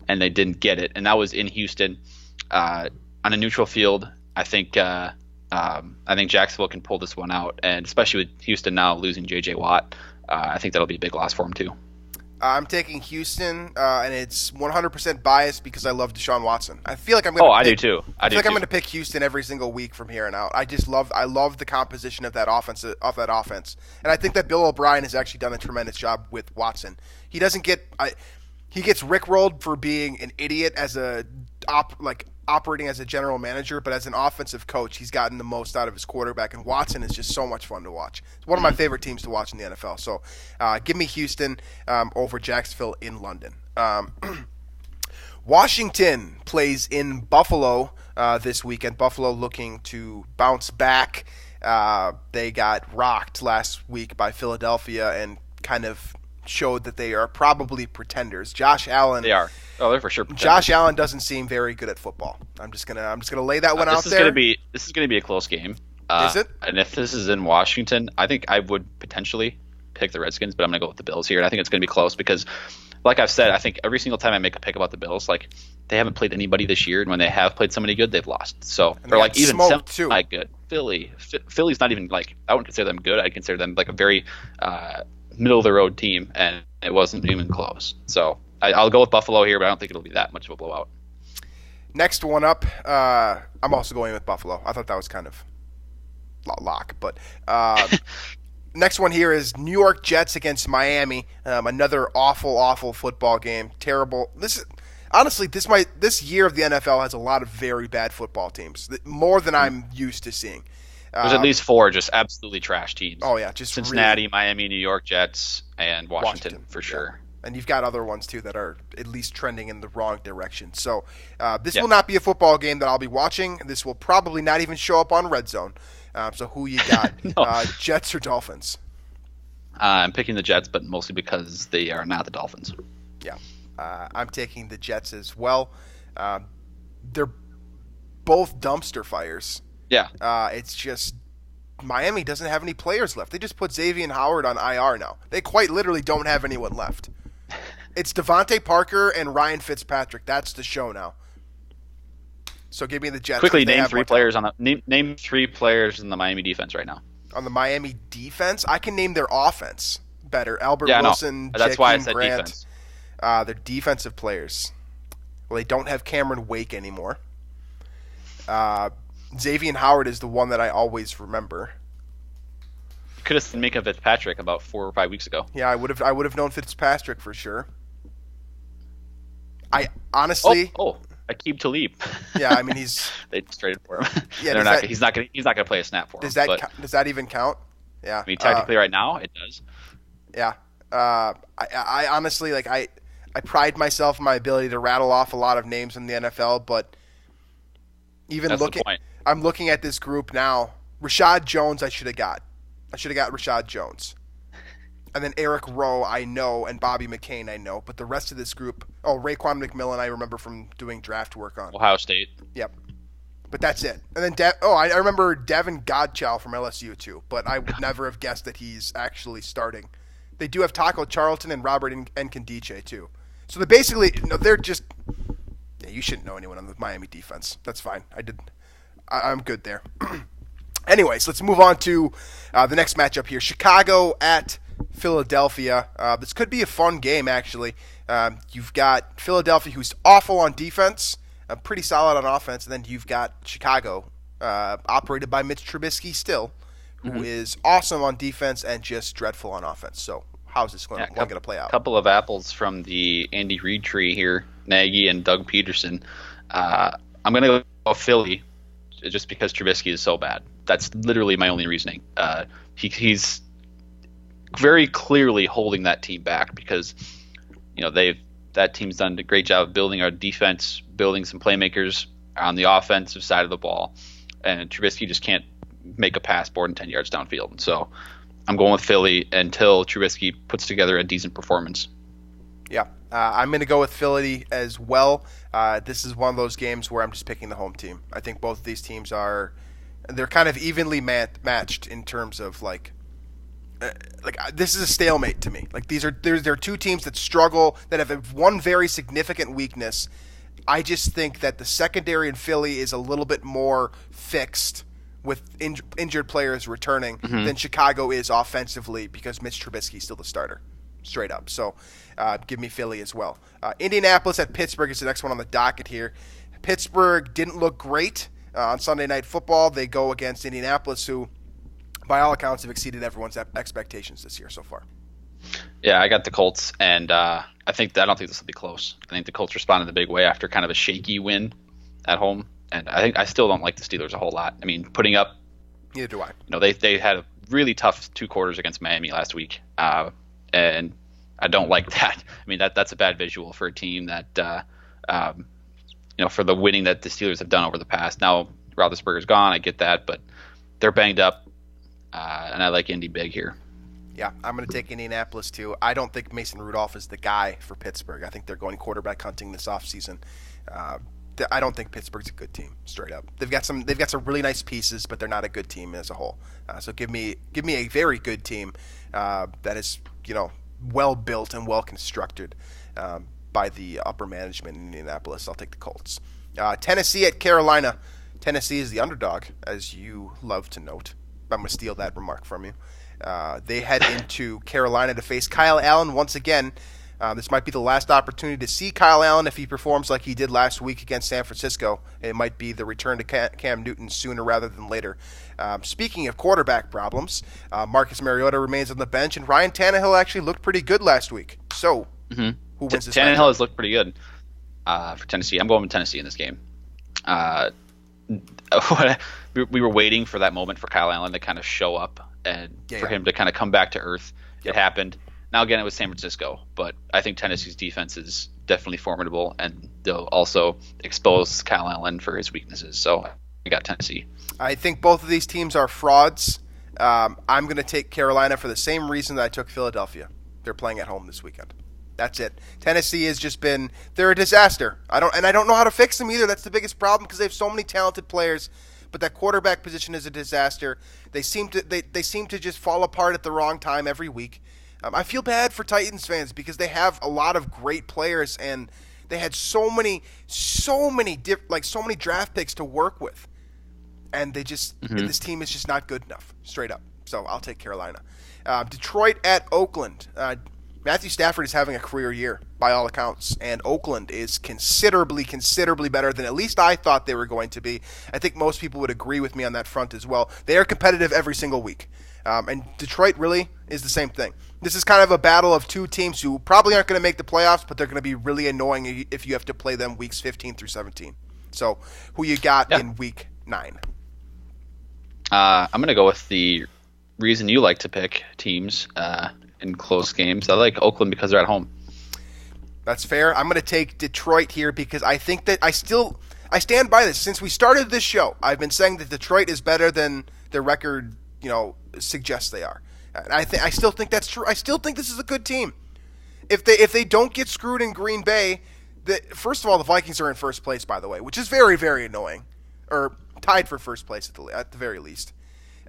and they didn't get it, and that was in Houston on a neutral field. I think Jacksonville can pull this one out, and especially with Houston now losing J.J. Watt, I think that'll be a big loss for them too. I'm taking Houston, and it's 100% biased because I love Deshaun Watson. I feel like I'm going to. I do too. I'm going to pick Houston every single week from here on out. I love the composition of that offense, and I think that Bill O'Brien has actually done a tremendous job with Watson. He doesn't get. He gets rickrolled for being an idiot as operating as a general manager, but as an offensive coach, he's gotten the most out of his quarterback. And Watson is just so much fun to watch. It's one of my favorite teams to watch in the NFL. So, give me Houston over Jacksonville in London. Washington plays in Buffalo this weekend. Buffalo looking to bounce back. They got rocked last week by Philadelphia and kind of showed that they are probably pretenders. Josh Allen. They are. Oh, they're for sure pretenders. Josh Allen doesn't seem very good at football. I'm just gonna lay that one out there. This is gonna be a close game. Is it? And if this is in Washington, I think I would potentially pick the Redskins, but I'm gonna go with the Bills here. And I think it's gonna be close because, like I've said, I think every single time I make a pick about the Bills, like they haven't played anybody this year, and when they have played somebody good, they've lost. So they're like even semi good. Philly's not even like, I wouldn't consider them good. I'd consider them like a very middle of the road team, and it wasn't even close. So I'll go with Buffalo here, but I don't think it'll be that much of a blowout. Next one up, I'm also going with Buffalo. I thought that was kind of lock, but next one here is New York Jets against Miami. Another awful football game. Terrible. Honestly, this year of the NFL has a lot of very bad football teams, more than I'm used to seeing. There's at least 4 just absolutely trash teams. Oh yeah, just Cincinnati, really... Miami, New York Jets, and Washington for sure. And you've got other ones too that are at least trending in the wrong direction. So this will not be a football game that I'll be watching. This will probably not even show up on Red Zone. So who you got? No. Jets or Dolphins? I'm picking the Jets, but mostly because they are not the Dolphins. Yeah, I'm taking the Jets as well. They're both dumpster fires. Yeah. It's just Miami doesn't have any players left. They just put Xavier Howard on IR now. They quite literally don't have anyone left. It's Devontae Parker and Ryan Fitzpatrick. That's the show now. So give me the Jets. Quickly name 3 players name 3 players in the Miami defense right now. On the Miami defense, I can name their offense better. Albert Wilson, that's why I said Grant. Defense. They're defensive players. Well, they don't have Cameron Wake anymore. Xavier Howard is the one that I always remember. Could have said Minka Fitzpatrick about 4 or 5 weeks ago. Yeah, I would have known Fitzpatrick for sure. I honestly. Aqib Talib. Yeah, I mean they traded for him. Yeah, he's not gonna play a snap for him. Does that even count? Yeah. I mean, technically, right now it does. Yeah. I honestly I pride myself in my ability to rattle off a lot of names in the NFL, but I'm looking at this group now. Rashad Jones, I should have got Rashad Jones. And then Eric Rowe, I know, and Bobby McCain, I know. But the rest of this group, Raekwon McMillan, I remember from doing draft work on. Ohio State. Yep. But that's it. And then, I remember Devin Godchow from LSU, too. But I would never have guessed that he's actually starting. They do have Taco Charlton and Robert Nkandiche, too. So they're just... Yeah, you shouldn't know anyone on the Miami defense. That's fine. I'm good there. Anyways, let's move on to the next matchup here. Chicago at Philadelphia. This could be a fun game, actually. You've got Philadelphia, who's awful on defense, pretty solid on offense, and then you've got Chicago, operated by Mitch Trubisky still, who is awesome on defense and just dreadful on offense. So how's this going to play out? A couple of apples from the Andy Reid tree here, Nagy and Doug Peterson. I'm going to go Philly just because Trubisky is so bad. That's literally my only reasoning. He's very clearly holding that team back because that team's done a great job of building our defense, building some playmakers on the offensive side of the ball, and Trubisky just can't make a pass more than 10 yards downfield. So I'm going with Philly until Trubisky puts together a decent performance. Yeah, I'm going to go with Philly as well. This is one of those games where I'm just picking the home team. I think both of these teams they're kind of evenly matched in terms of this is a stalemate to me. Like they're two teams that struggle, that have one very significant weakness. I just think that the secondary in Philly is a little bit more fixed with injured players returning than Chicago is offensively because Mitch Trubisky is still the starter, straight up. So give me Philly as well. Indianapolis at Pittsburgh is the next one on the docket here. Pittsburgh didn't look great on Sunday Night Football. They go against Indianapolis, who by all accounts have exceeded everyone's expectations this year so far. Yeah, I got the Colts, and I don't think this will be close. I think the Colts responded in the big way after kind of a shaky win at home, and I still don't like the Steelers a whole lot. I mean, putting up, Neither do I. They had a really tough 2 quarters against Miami last week, and I don't like that. I mean, that's a bad visual for a team that for the winning that the Steelers have done over the past. Now Roethlisberger's gone, I get that, but they're banged up, and I like Indy big here. Yeah, I'm going to take Indianapolis too. I don't think Mason Rudolph is the guy for Pittsburgh. I think they're going quarterback hunting this offseason. I don't think Pittsburgh's a good team, straight up. They've got some really nice pieces, but they're not a good team as a whole. So give me a very good team that is well built and well constructed by the upper management in Indianapolis. I'll take the Colts. Tennessee at Carolina. Tennessee is the underdog, as you love to note. I'm going to steal that remark from you. They head into Carolina to face Kyle Allen once again. This might be the last opportunity to see Kyle Allen if he performs like he did last week against San Francisco. It might be the return to Cam Newton sooner rather than later. Speaking of quarterback problems, Marcus Mariota remains on the bench, and Ryan Tannehill actually looked pretty good last week. So, who wins this Tannehill matchup? has looked pretty good for Tennessee. I'm going with Tennessee in this game. We were waiting for that moment for Kyle Allen to kind of show up and for him to kind of come back to earth. It happened. Now, again, it was San Francisco, but I think Tennessee's defense is definitely formidable, and they'll also expose Kyle Allen for his weaknesses. So I got Tennessee. I think both of these teams are frauds. I'm going to take Carolina for the same reason that I took Philadelphia. They're playing at home this weekend. That's it. Tennessee has just been – they're a disaster. I don't know how to fix them either. That's the biggest problem because they have so many talented players, but that quarterback position is a disaster. They seem to just fall apart at the wrong time every week. I feel bad for Titans fans because they have a lot of great players and they had so many draft picks to work with, and they just this team is just not good enough, straight up. So I'll take Carolina. Detroit at Oakland. Matthew Stafford is having a career year by all accounts, and Oakland is considerably better than at least I thought they were going to be. I think most people would agree with me on that front as well. They are competitive every single week. And Detroit really is the same thing. This is kind of a battle of two teams who probably aren't going to make the playoffs, but they're going to be really annoying if you have to play them weeks 15 through 17. So who you got in week 9? I'm going to go with the reason you like to pick teams in close games. I like Oakland because they're at home. That's fair. I'm going to take Detroit here because I think that I stand by this. Since we started this show, I've been saying that Detroit is better than their record suggests they are. And I still think that's true. I still think this is a good team. If they don't get screwed in Green Bay, first of all, the Vikings are in first place, by the way, which is very, very annoying, or tied for first place at the very least.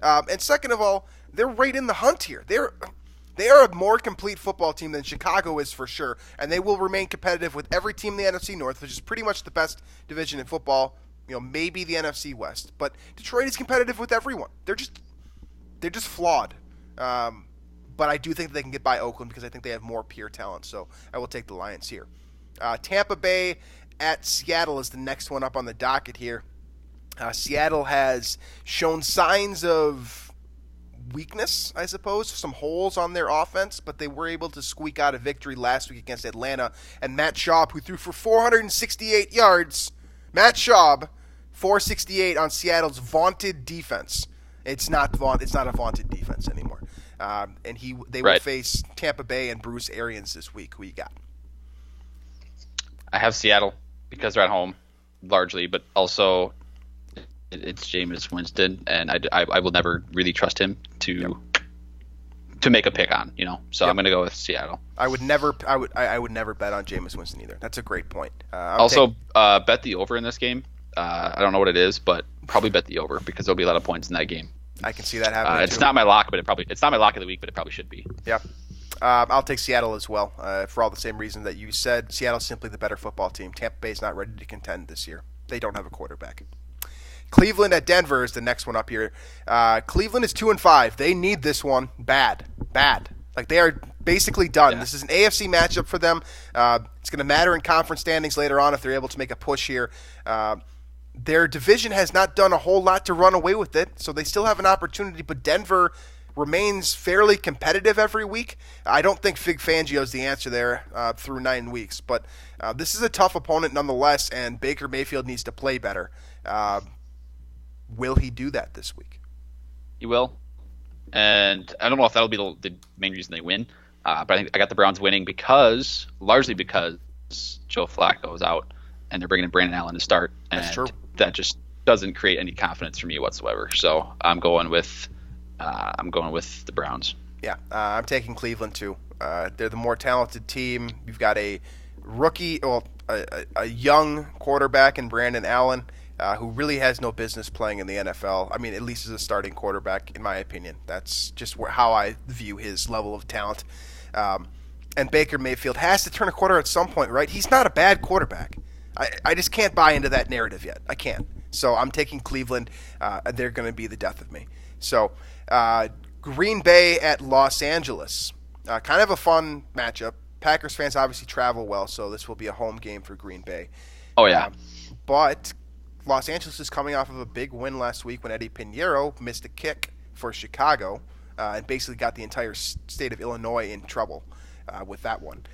And second of all, they're right in the hunt here. They are a more complete football team than Chicago is for sure, and they will remain competitive with every team in the NFC North, which is pretty much the best division in football. Maybe the NFC West, but Detroit is competitive with everyone. They're just flawed. But I do think they can get by Oakland because I think they have more pure talent. So I will take the Lions here. Tampa Bay at Seattle is the next one up on the docket here. Seattle has shown signs of weakness, I suppose, some holes on their offense, but they were able to squeak out a victory last week against Atlanta. And Matt Schaub, who threw for 468 yards, 468 on Seattle's vaunted defense. It's not a vaunted defense anymore. And they will face Tampa Bay and Bruce Arians this week. Who you got? I have Seattle because they're at home, largely, but also it's Jameis Winston, and I will never really trust him to make a pick on. So I'm going to go with Seattle. I would never bet on Jameis Winston either. That's a great point. Bet the over in this game. I don't know what it is, but probably bet the over because there'll be a lot of points in that game. I can see that happening. It's not my lock, but it's not my lock of the week, but it probably should be. Yeah. I'll take Seattle as well for all the same reason that you said. Seattle's simply the better football team. Tampa Bay's not ready to contend this year. They don't have a quarterback. Cleveland at Denver is the next one up here. Cleveland is 2-5. They need this one bad. Like they are basically done. Yeah. This is an AFC matchup for them. It's going to matter in conference standings later on if they're able to make a push here. Their division has not done a whole lot to run away with it, so they still have an opportunity. But Denver, remains fairly competitive every week. I don't think Fig Fangio is the answer there through 9 weeks, but this is a tough opponent nonetheless, and Baker Mayfield needs to play better. Will he do that this week? He will, and I don't know if that'll be the main reason they win, but I think I got the Browns winning largely because Joe Flacco is out, and they're bringing in Brandon Allen to start, and That's true. That just doesn't create any confidence for me whatsoever. So I'm going with the Browns. Yeah, I'm taking Cleveland too. They're the more talented team. You've got a rookie, a young quarterback in Brandon Allen, who really has no business playing in the NFL. I mean, at least as a starting quarterback, in my opinion. That's just how I view his level of talent. And Baker Mayfield has to turn a quarter at some point, right? He's not a bad quarterback. I just can't buy into that narrative yet. I can't. So I'm taking Cleveland. They're going to be the death of me. So Green Bay at Los Angeles. Kind of a fun matchup. Packers fans obviously travel well, so this will be a home game for Green Bay. Oh, yeah. But Los Angeles is coming off of a big win last week when Eddie Pinheiro missed a kick for Chicago and basically got the entire state of Illinois in trouble with that one.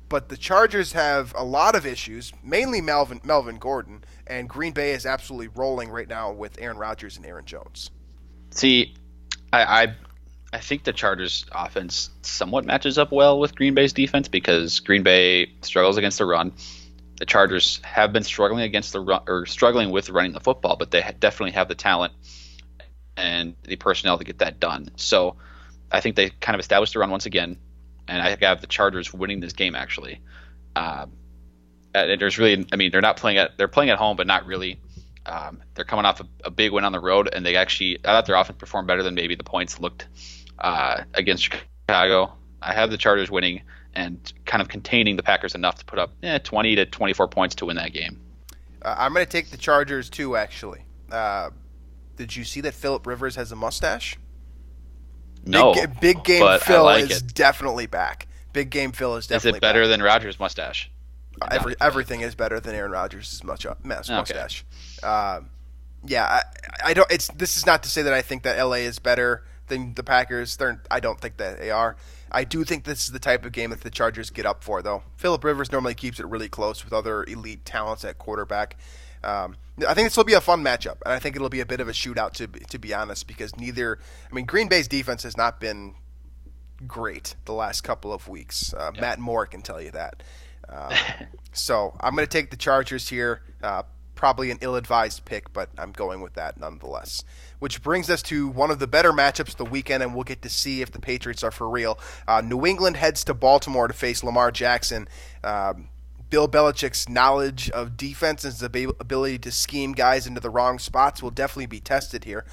But the Chargers have a lot of issues, mainly Melvin Gordon, and Green Bay is absolutely rolling right now with Aaron Rodgers and Aaron Jones. See, I think the Chargers' offense somewhat matches up well with Green Bay's defense because Green Bay struggles against the run. The Chargers have been struggling against the run, or struggling with running the football, but they definitely have the talent and the personnel to get that done. So I think they kind of established the run once again, and I have the Chargers winning this game actually. There's really, I mean, they're playing at home, but not really. They're coming off a big win on the road, and I thought their offense performed better than maybe the points looked against Chicago. I have the Chargers winning and kind of containing the Packers enough to put up 20 to 24 points to win that game. I'm going to take the Chargers too, actually. Did you see that Phillip Rivers has a mustache? No, Big Game Phil like is definitely back. Big Game Phil is definitely back. Is it better than Rodgers' mustache? Everything is better than Aaron Rodgers' mustache. Okay. I don't. This is not to say that I think that LA is better than the Packers. I don't think that they are. I do think this is the type of game that the Chargers get up for, though. Phillip Rivers normally keeps it really close with other elite talents at quarterback. I think this will be a fun matchup, and I think it'll be a bit of a shootout, to be honest, because Green Bay's defense has not been great the last couple of weeks. Matt Moore can tell you that. So I'm going to take the Chargers here. Probably an ill-advised pick, but I'm going with that nonetheless. Which brings us to one of the better matchups of the weekend, and we'll get to see if the Patriots are for real. New England heads to Baltimore to face Lamar Jackson. Bill Belichick's knowledge of defense and his ability to scheme guys into the wrong spots will definitely be tested here.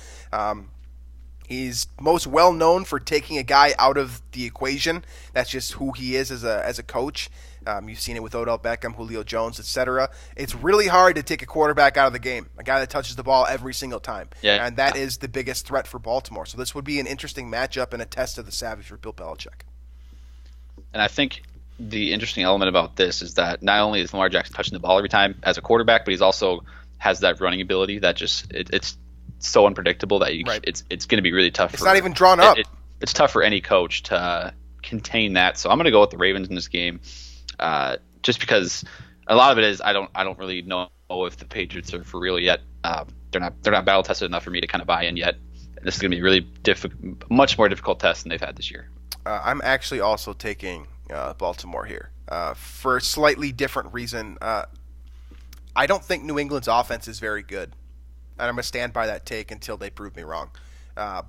He's most well known for taking a guy out of the equation. That's just who he is as a coach. You've seen it with Odell Beckham, Julio Jones, etc. It's really hard to take a quarterback out of the game, a guy that touches the ball every single time. Yeah. And that is the biggest threat for Baltimore. So this would be an interesting matchup and a test of the savage for Bill Belichick. And I think the interesting element about this is that not only is Lamar Jackson touching the ball every time as a quarterback, but he's also has that running ability that just it's so unpredictable that it's going to be really tough. It's not even drawn up. It's tough for any coach to contain that. So I'm going to go with the Ravens in this game, just because a lot of it is I don't really know if the Patriots are for real yet. They're not battle tested enough for me to kind of buy in yet. This is going to be a really much more difficult test than they've had this year. I'm actually also taking Baltimore here for a slightly different reason. I don't think New England's offense is very good, and I'm going to stand by that take until they prove me wrong.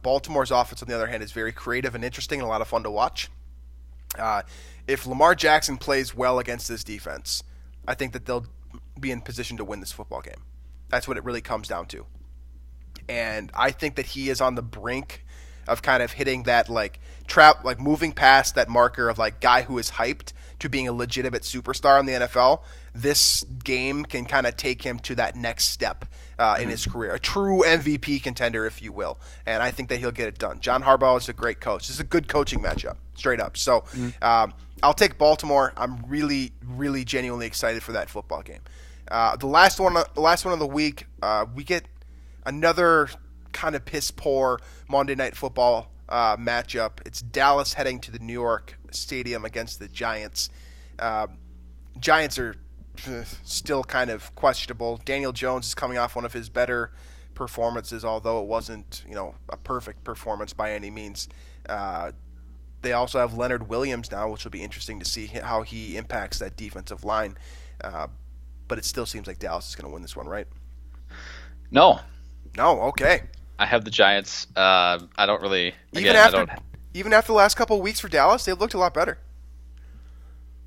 Baltimore's offense, on the other hand, is very creative and interesting and a lot of fun to watch. If Lamar Jackson plays well against this defense, I think that they'll be in position to win this football game. That's what it really comes down to. And I think that he is on the brink of kind of hitting that moving past that marker of guy who is hyped to being a legitimate superstar in the NFL. This game can kind of take him to that next step in his career, a true MVP contender, if you will. And I think that he'll get it done. John Harbaugh is a great coach. This is a good coaching matchup, straight up. So I'll take Baltimore. I'm really, really genuinely excited for that football game. The last one of the week, we get another kind of piss poor Monday Night Football matchup. It's Dallas heading to the New York Stadium against the Giants. Giants are still kind of questionable. Daniel Jones is coming off one of his better performances, although it wasn't, a perfect performance by any means. They also have Leonard Williams now, which will be interesting to see how he impacts that defensive line. But it still seems like Dallas is going to win this one, right? No. Okay. I have the Giants. I don't really. Even after the last couple of weeks for Dallas, they've looked a lot better.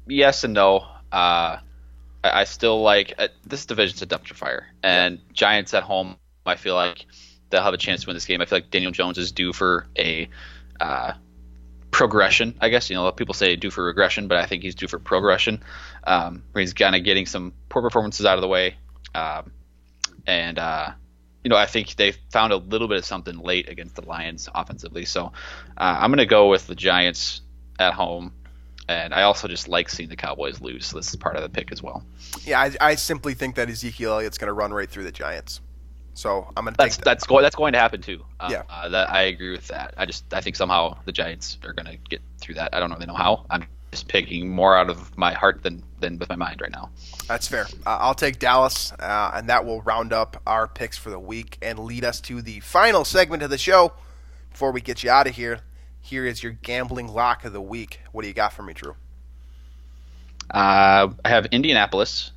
Yes and no. I still like this division's a dumpster fire, and Giants at home. I feel like they'll have a chance to win this game. I feel like Daniel Jones is due for a progression. I guess people say due for regression, but I think he's due for progression. Where he's kind of getting some poor performances out of the way, and I think they found a little bit of something late against the Lions offensively. So I'm going to go with the Giants at home. And I also just like seeing the Cowboys lose. So this is part of the pick as well. Yeah, I simply think that Ezekiel Elliott's going to run right through the Giants. So I'm going to take that. That's going to happen too. Yeah. I agree with that. I think somehow the Giants are going to get through that. I don't really know how. I'm just picking more out of my heart than with my mind right now. That's fair. I'll take Dallas, and that will round up our picks for the week and lead us to the final segment of the show. Before we get you out of here, here is your gambling lock of the week. What do you got for me, Drew? I have Indianapolis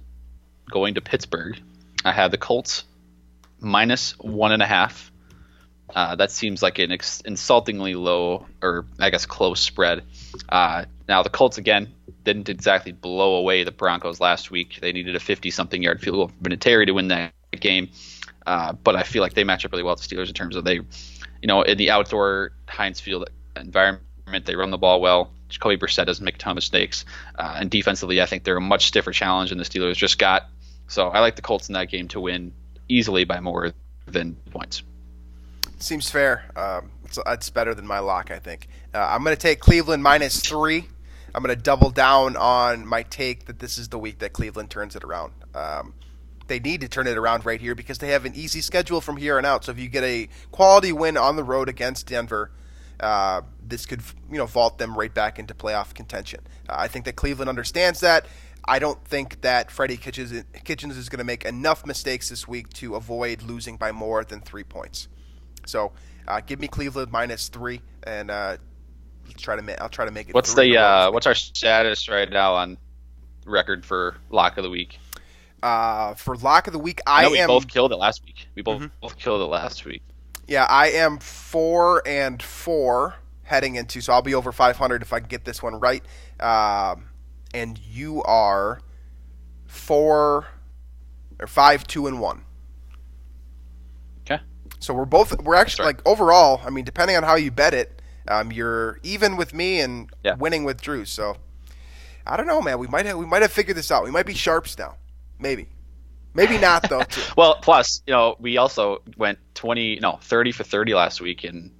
going to Pittsburgh. I have the Colts minus 1.5. That seems like an insultingly low, or I guess close spread. Now the Colts again didn't exactly blow away the Broncos last week. They needed a 50-something yard field goal from Vinatieri to win that game. But I feel like they match up really well with the Steelers in terms of in the outdoor Heinz Field environment, they run the ball well. Jacoby Brissett doesn't make a ton of mistakes. And defensively, I think they're a much stiffer challenge than the Steelers just got. So I like the Colts in that game to win easily by more than points. Seems fair. It's better than my lock, I think. I'm going to take Cleveland minus 3. I'm going to double down on my take that this is the week that Cleveland turns it around. They need to turn it around right here because they have an easy schedule from here on out. So if you get a quality win on the road against Denver, this could vault them right back into playoff contention. I think that Cleveland understands that. I don't think that Freddie Kitchens is going to make enough mistakes this week to avoid losing by more than 3 points. So give me Cleveland minus 3, and I'll try to make it. What's our status right now on record for lock of the week? For lock of the week, we both killed it last week. We both killed it last week. Yeah, I am 4-4 heading into, so I'll be over 500 if I can get this one right. And you are 5-2-1. Okay. So we're actually like overall. I mean, depending on how you bet it, you're even with me and winning with Drew. So I don't know, man. We might have figured this out. We might be sharps now. Maybe not though. Too. Well, plus we also went 30 for 30 last week in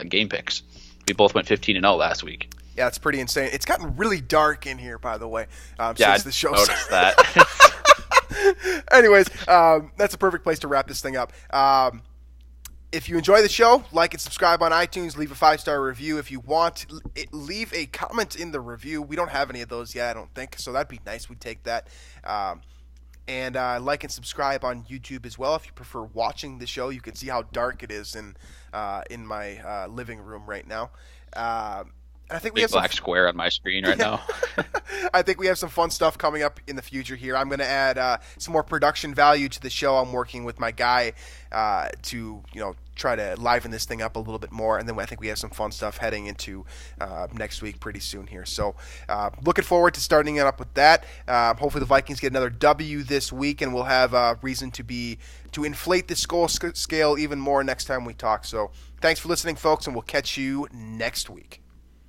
game picks. We both went 15-0 last week. Yeah, it's pretty insane. It's gotten really dark in here, by the way, since the show noticed started. That. Anyways, that's a perfect place to wrap this thing up. If you enjoy the show, like and subscribe on iTunes. Leave a 5-star review if you want. Leave a comment in the review. We don't have any of those yet, I don't think, so that'd be nice. We'd take that. And like and subscribe on YouTube as well. If you prefer watching the show, you can see how dark it is in my living room right now. I think we have black square on my screen right now. I think we have some fun stuff coming up in the future here. I'm going to add some more production value to the show. I'm working with my guy to try to liven this thing up a little bit more, and then I think we have some fun stuff heading into next week pretty soon here. So looking forward to starting it up with that. Hopefully the Vikings get another W this week, and we'll have reason to inflate the score scale even more next time we talk. So thanks for listening, folks, and we'll catch you next week.